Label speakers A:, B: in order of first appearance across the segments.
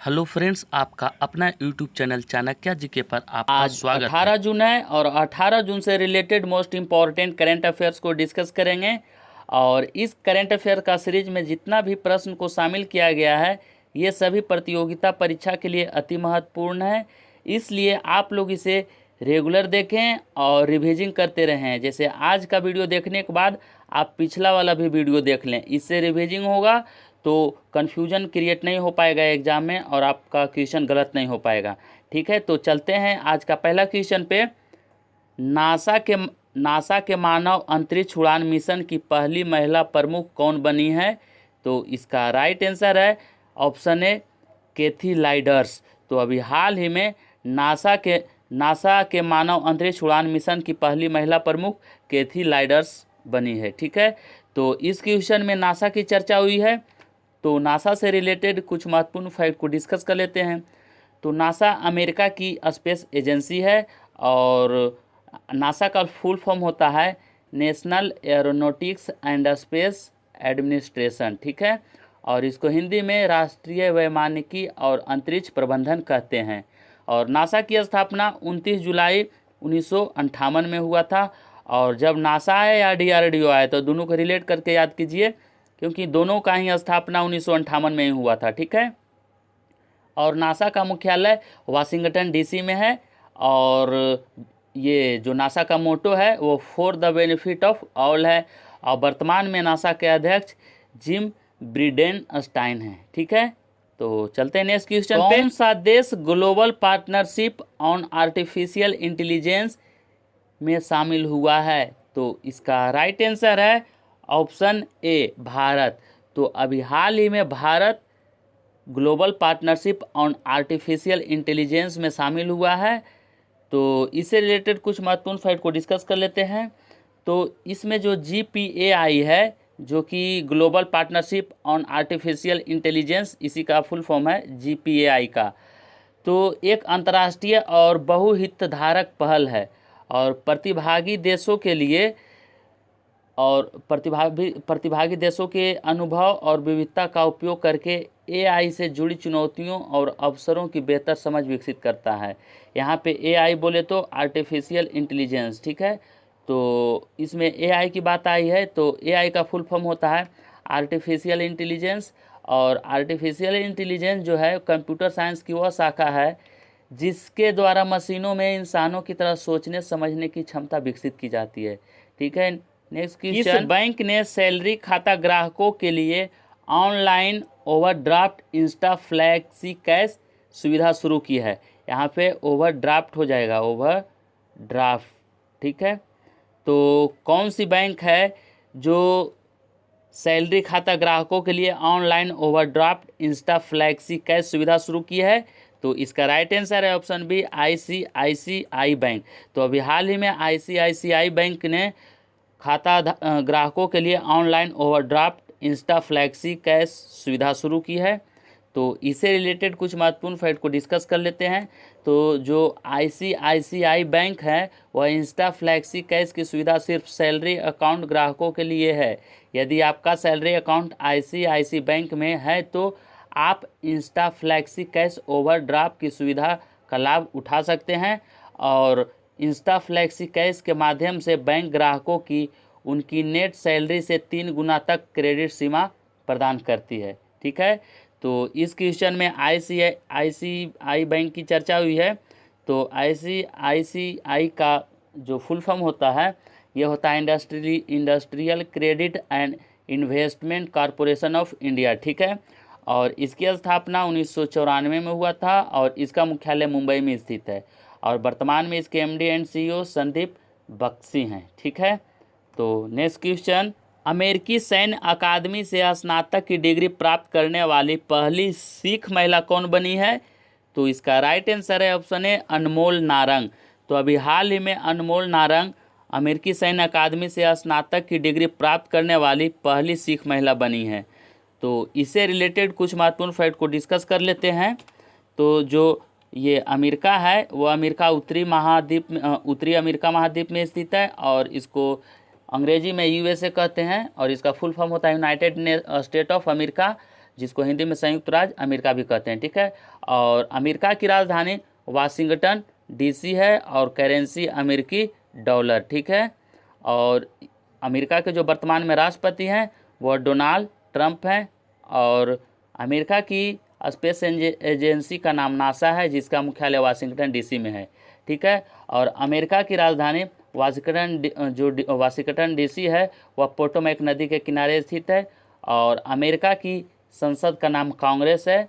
A: Hello friends, आपका अपना YouTube channel Chanakya GK पर आपका
B: आज
A: स्वागत
B: 18 जून है और 18 जून से related most important current affairs को डिस्कस करेंगे। और इस करंट अफेयर का सीरीज में जितना भी प्रश्न को शामिल किया गया है ये सभी प्रतियोगिता परीक्षा के लिए अति महत्वपूर्ण है, इसलिए आप लोग इसे रेगुलर देखें और रिवीजिंग करते रहें। जैसे आज का वीडियो देखने के बाद आप पिछला वाला भी वीडियो देख लें, इससे रिवीजिंग होगा तो कन्फ्यूजन क्रिएट नहीं हो पाएगा एग्जाम में और आपका क्वेश्चन गलत नहीं हो पाएगा। ठीक है, तो चलते हैं आज का पहला क्वेश्चन पे। नासा के मानव अंतरिक्ष उड़ान मिशन की पहली महिला प्रमुख कौन बनी है? तो इसका राइट आंसर है ऑप्शन ए कैथी लाइडर्स। तो अभी हाल ही में नासा के मानव अंतरिक्ष उड़ान मिशन की पहली महिला प्रमुख कैथी लाइडर्स बनी है। ठीक है, तो इस क्वेश्चन में नासा की चर्चा हुई है, तो नासा से रिलेटेड कुछ महत्वपूर्ण फैक्ट को डिस्कस कर लेते हैं। तो नासा अमेरिका की स्पेस एजेंसी है और नासा का फुल फॉर्म होता है national aeronautics and space administration. ठीक है, और इसको हिंदी में राष्ट्रीय वैमानिकी और अंतरिक्ष प्रबंधन कहते हैं। और नासा की स्थापना 29 जुलाई 1958 में हुआ था। और जब नासा आया या DRDO आया तो दोनों को रिलेट करके याद कीजिए, क्योंकि दोनों का ही स्थापना 1958 में ही हुआ था। ठीक है, और नासा का मुख्यालय वाशिंगटन DC में है। और ये जो नासा का मोटो है वो for the benefit of all है। और वर्तमान में नासा के अध्यक्ष जिम ब्रिडेनस्टाइन हैं। ठीक है, तो चलते हैं नेक्स्ट क्वेश्चन पे। कौन सा देश global partnership on artificial intelligence में शामिल हुआ है? तो इसका राइट आंसर है ऑप्शन ए भारत। तो अभी हाल ही में Bharat global partnership on artificial intelligence में शामिल हुआ है। तो इससे रिलेटेड कुछ महत्वपूर्ण फैक्ट को डिस्कस कर लेते हैं। तो इसमें जो GPAI है, जो कि global partnership on artificial intelligence, इसी का फुल फॉर्म है GPAI का। तो एक अंतर्राष्ट्रीय और बहुहितधारक पहल है और प्रतिभागी देशों के अनुभव और विविधता का उपयोग करके AI से जुड़ी चुनौतियों और अवसरों की बेहतर समझ विकसित करता है। यहाँ पे AI बोले तो आर्टिफिशियल इंटेलिजेंस। ठीक है, तो इसमें AI की बात आई है तो AI का फुल फॉर्म होता है आर्टिफिशियल इंटेलिजेंस। और आर्टिफिशियल इंटेलिजेंस जो है कंप्यूटर साइंस की वह शाखा है जिसके द्वारा मशीनों में इंसानों की तरह सोचने समझने की क्षमता विकसित की जाती है। ठीक है, नेक्स्ट क्वेश्चन। इस बैंक ने सैलरी खाता ग्राहकों के लिए online overdraft Insta flexi cash सुविधा शुरू की है। यहाँ पे ओवरड्राफ्ट हो जाएगा, ओवरड्राफ्ट। ठीक है, तो कौन सी बैंक है जो सैलरी खाता ग्राहकों के लिए online overdraft Insta flexi cash सुविधा शुरू की है? तो इसका राइट आंसर है ऑप्शन बी ICICI बैंक। तो अभी हाल ही में ICICI बैंक ने खाता ग्राहकों के लिए online overdraft Insta flexi cash सुविधा शुरू की है। तो इससे रिलेटेड कुछ महत्वपूर्ण फैक्ट को डिस्कस कर लेते हैं। तो जो ICICI बैंक है वह इंस्टा फ्लैक्सी कैश की सुविधा सिर्फ सैलरी अकाउंट ग्राहकों के लिए है। यदि आपका सैलरी अकाउंट ICICI बैंक में है तो आप इंस्टा फ्लैक्सी कैश ओवरड्राफ्ट की सुविधा का लाभ उठा सकते हैं। और इंस्टा फ्लैक्सी कैश के माध्यम से बैंक ग्राहकों की उनकी नेट सैलरी से 3 गुना तक क्रेडिट सीमा प्रदान करती है। ठीक है, तो इस क्वेश्चन में ICICI बैंक की चर्चा हुई है। तो ICICI का जो फुल फॉर्म होता है ये होता है industrial credit and investment corporation of India. ठीक है, और इसकी स्थापना 1994 में हुआ था और इसका मुख्यालय मुंबई में स्थित है। और वर्तमान में इसके MD and CEO Sandeep Bakhshi हैं। ठीक है, तो नेक्स्ट क्वेश्चन। अमेरिकी सैन्य अकादमी से स्नातक की डिग्री प्राप्त करने वाली पहली सिख महिला कौन बनी है? तो इसका राइट आंसर है ऑप्शन ए अनमोल नारंग। तो अभी हाल ही में अनमोल नारंग अमेरिकी सैन्य अकादमी से स्नातक की डिग्री प्राप्त करने वाली पहली सिख महिला बनी है। तो इससे रिलेटेड कुछ महत्वपूर्ण फैक्ट को डिस्कस कर लेते हैं। तो जो ये अमेरिका है वो उत्तरी अमेरिका महाद्वीप में स्थित है और इसको अंग्रेजी में USA कहते हैं। और इसका फुल फॉर्म होता है यूनाइटेड स्टेट ऑफ अमेरिका, जिसको हिंदी में संयुक्त राज्य अमेरिका भी कहते हैं, ठीक है। और अमेरिका की राजधानी वाशिंगटन डीसी है और करेंसी अमेरिकी डॉलर, ठीक है। और अमेरिका के जो वर्तमान में राष्ट्रपति हैं वह डोनाल्ड ट्रंप हैं। और अमेरिका की स्पेस एजेंसी का नाम नासा है, जिसका मुख्यालय वाशिंगटन डीसी में है, ठीक है। और अमेरिका की राजधानी वाशिंगटन डीसी है वह पोटोमैक नदी के किनारे स्थित है। और अमेरिका की संसद का नाम कांग्रेस है।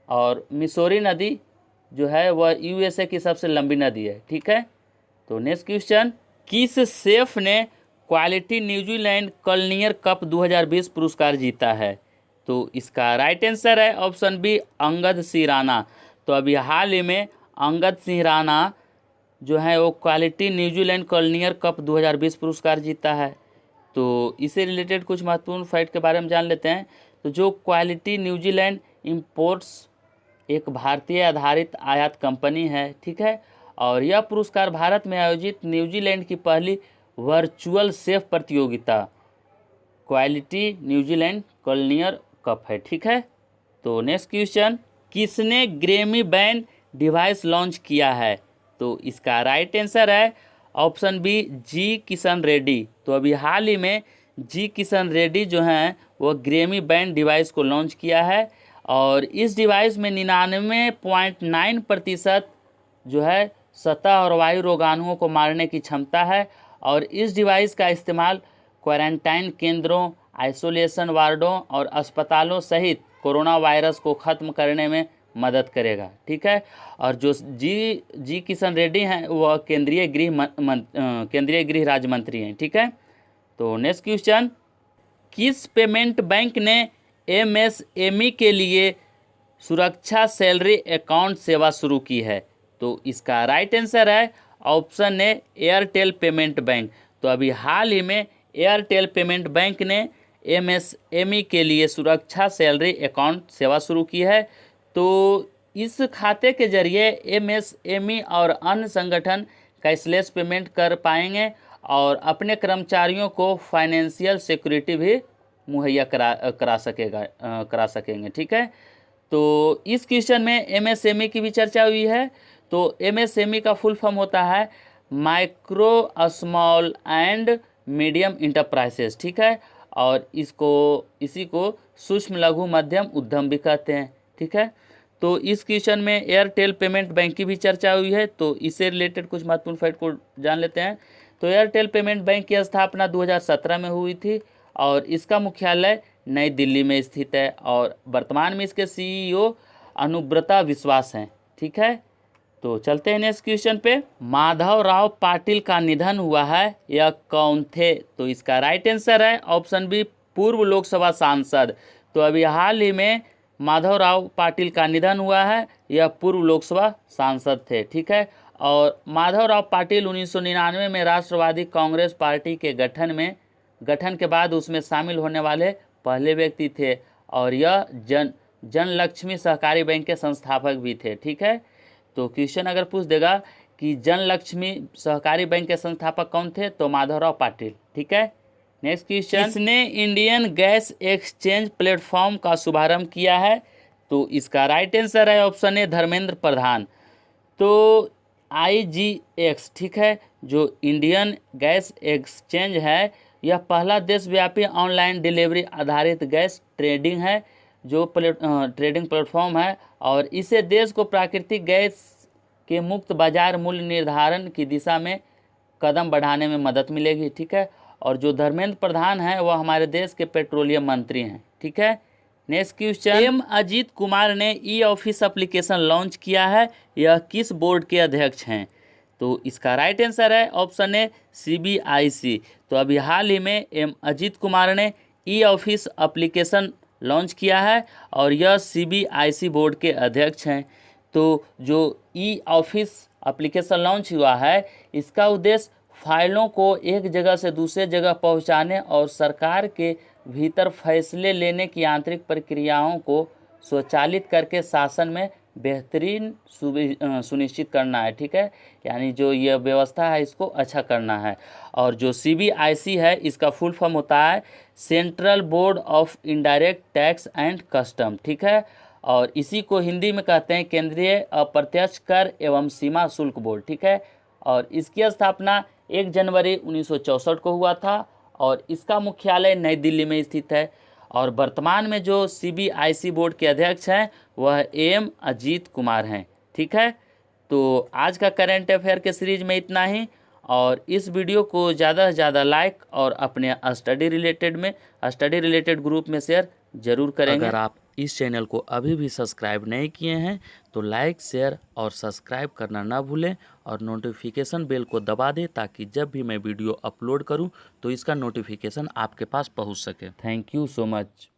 B: और मिसौरी नदी जो है वह यूएसए की सबसे लंबी नदी है, ठीक है। तो नेक्स्ट क्वेश्चन, किस शेफ ने क्वालिटी न्यूजीलैंड कलनियर कप 2020 पुरस्कार जीता है? तो इसका राइट आंसर है ऑप्शन बी, अंगद सिंह राणा। तो अभी हाल ही में अंगद सिंह राणा जो है वो क्वालिटी न्यूजीलैंड कलनियर कप 2020 पुरस्कार जीता है। तो इससे रिलेटेड कुछ महत्वपूर्ण फैक्ट के बारे में जान लेते हैं। तो जो क्वालिटी न्यूजीलैंड इंपोर्ट्स एक भारतीय आधारित आयात कंपनी है, ठीक है। और यह पुरस्कार भारत में आयोजित न्यूजीलैंड की पहली वर्चुअल शेफ प्रतियोगिता क्वालिटी न्यूजीलैंड कलनियर कप है, ठीक है। तो नेक्स्ट क्वेश्चन, किसने ग्रैमी बैंड डिवाइस लॉन्च किया है? तो इसका राइट आंसर है ऑप्शन बी, जी किशन रेड्डी। तो अभी हाल ही में जी किशन रेड्डी जो हैं वो ग्रैमी बैंड डिवाइस को लॉन्च किया है। और इस डिवाइस में 99.9% जो है सतह और वायु रोगाणुओं को मारने की क्षमता है। और इस डिवाइस का इस्तेमाल क्वारंटाइन केंद्रों, आइसोलेशन वार्डों और अस्पतालों सहित कोरोना वायरस को ख़त्म करने में मदद करेगा, ठीक है। और जो जी किशन रेड्डी हैं वह केंद्रीय गृह राज्य मंत्री हैं, ठीक है। तो नेक्स्ट क्वेश्चन, किस पेमेंट बैंक ने एमएसएमई के लिए सुरक्षा सैलरी अकाउंट सेवा शुरू की है? तो इसका राइट आंसर है option A, Airtel payment bank. तो अभी हाल ही में एयरटेल पेमेंट बैंक ने एमएसएमई के लिए सुरक्षा सैलरी अकाउंट सेवा शुरू की है। तो इस खाते के जरिए एमएसएमई और अन्य संगठन कैशलेस पेमेंट कर पाएंगे और अपने कर्मचारियों को फाइनेंशियल सिक्योरिटी भी मुहैया करा सकेंगे, ठीक है। तो इस क्वेश्चन में एमएसएमई की भी चर्चा हुई है। तो एमएसएमई का फुल फॉर्म होता है micro small and medium enterprises, ठीक है। और इसी को सूक्ष्म लघु मध्यम उद्यम भी कहते हैं, ठीक है। तो इस क्वेश्चन में एयरटेल पेमेंट बैंक की भी चर्चा हुई है। तो इससे रिलेटेड कुछ महत्वपूर्ण फैक्ट को जान लेते हैं। तो एयरटेल पेमेंट बैंक की स्थापना 2017 में हुई थी और इसका मुख्यालय नई दिल्ली में स्थित है। और वर्तमान में इसके सीईओ अनुब्रता विश्वास हैं, ठीक है। तो चलते हैं नेक्स्ट क्वेश्चन पे, माधवराव पाटिल का निधन हुआ है, यह कौन थे? तो इसका राइट आंसर है ऑप्शन बी, पूर्व लोकसभा सांसद। तो अभी हाल ही में माधवराव पाटिल का निधन हुआ है, यह पूर्व लोकसभा सांसद थे, ठीक है। और माधवराव पाटिल 1999 में राष्ट्रवादी कांग्रेस पार्टी के गठन के बाद उसमें शामिल होने वाले पहले व्यक्ति थे। और यह जनलक्ष्मी सहकारी बैंक के संस्थापक भी थे, ठीक है। तो क्वेश्चन अगर पूछ देगा कि जनलक्ष्मी सहकारी बैंक के संस्थापक कौन थे, तो माधवराव पाटिल, ठीक है। नेक्स्ट क्वेश्चन, किसने इंडियन गैस एक्सचेंज प्लेटफॉर्म का शुभारंभ किया है? तो इसका राइट आंसर है ऑप्शन ए, धर्मेंद्र प्रधान। तो IGX, ठीक है, जो इंडियन गैस एक्सचेंज है, यह पहला देशव्यापी ऑनलाइन डिलीवरी आधारित गैस ट्रेडिंग है जो ट्रेडिंग प्लेटफॉर्म है। और इसे देश को प्राकृतिक गैस के मुक्त बाजार मूल्य निर्धारण की दिशा में कदम बढ़ाने में मदद मिलेगी, ठीक है। और जो धर्मेंद्र प्रधान हैं वह हमारे देश के पेट्रोलियम मंत्री हैं, ठीक है। Next question, M Ajit Kumar ने ई ऑफिस एप्लीकेशन लॉन्च किया है, यह किस बोर्ड के अध्यक्ष हैं? तो इसका राइट आंसर है ऑप्शन ए, CBIC। तो अभी हाल ही में एम अजीत कुमार ने ई ऑफिस एप्लीकेशन लॉन्च किया है और यह CBIC बोर्ड के अध्यक्ष हैं। तो जो ई ऑफिस एप्लीकेशन लॉन्च हुआ है, इसका उद्देश्य फाइलों को एक जगह से दूसरे जगह पहुंचाने और सरकार के भीतर फैसले लेने की आंतरिक प्रक्रियाओं को स्वचालित करके शासन में बेहतरीन सुनिश्चित करना है, ठीक है, यानी जो यह व्यवस्था है इसको अच्छा करना है। और जो CBIC है इसका फुल फॉर्म होता है central board of indirect tax and custom, ठीक है, और इसी को हिंदी में कहते हैं केंद्रीय अप्रत्यक्ष कर एवं सीमा शुल्क बोर्ड, ठीक है। और इसकी स्थापना 1 जनवरी 1964 को हुआ था और इसका मुख्यालय नई दिल्ली में स्थित है। और वर्तमान में जो CBIC बोर्ड के अध्यक्ष हैं वह AM अजीत कुमार हैं, ठीक है। तो आज का करंट अफेयर के सीरीज में इतना ही, और इस वीडियो को ज़्यादा से ज़्यादा लाइक और अपने स्टडी रिलेटेड ग्रुप में शेयर जरूर करेंगे।
A: अगर आप इस चैनल को अभी भी सब्सक्राइब नहीं किए हैं तो लाइक, शेयर और सब्सक्राइब करना ना भूलें और नोटिफिकेशन बेल को दबा दें ताकि जब भी मैं वीडियो अपलोड करूं तो इसका नोटिफिकेशन आपके पास पहुंच सके।
B: Thank you so much.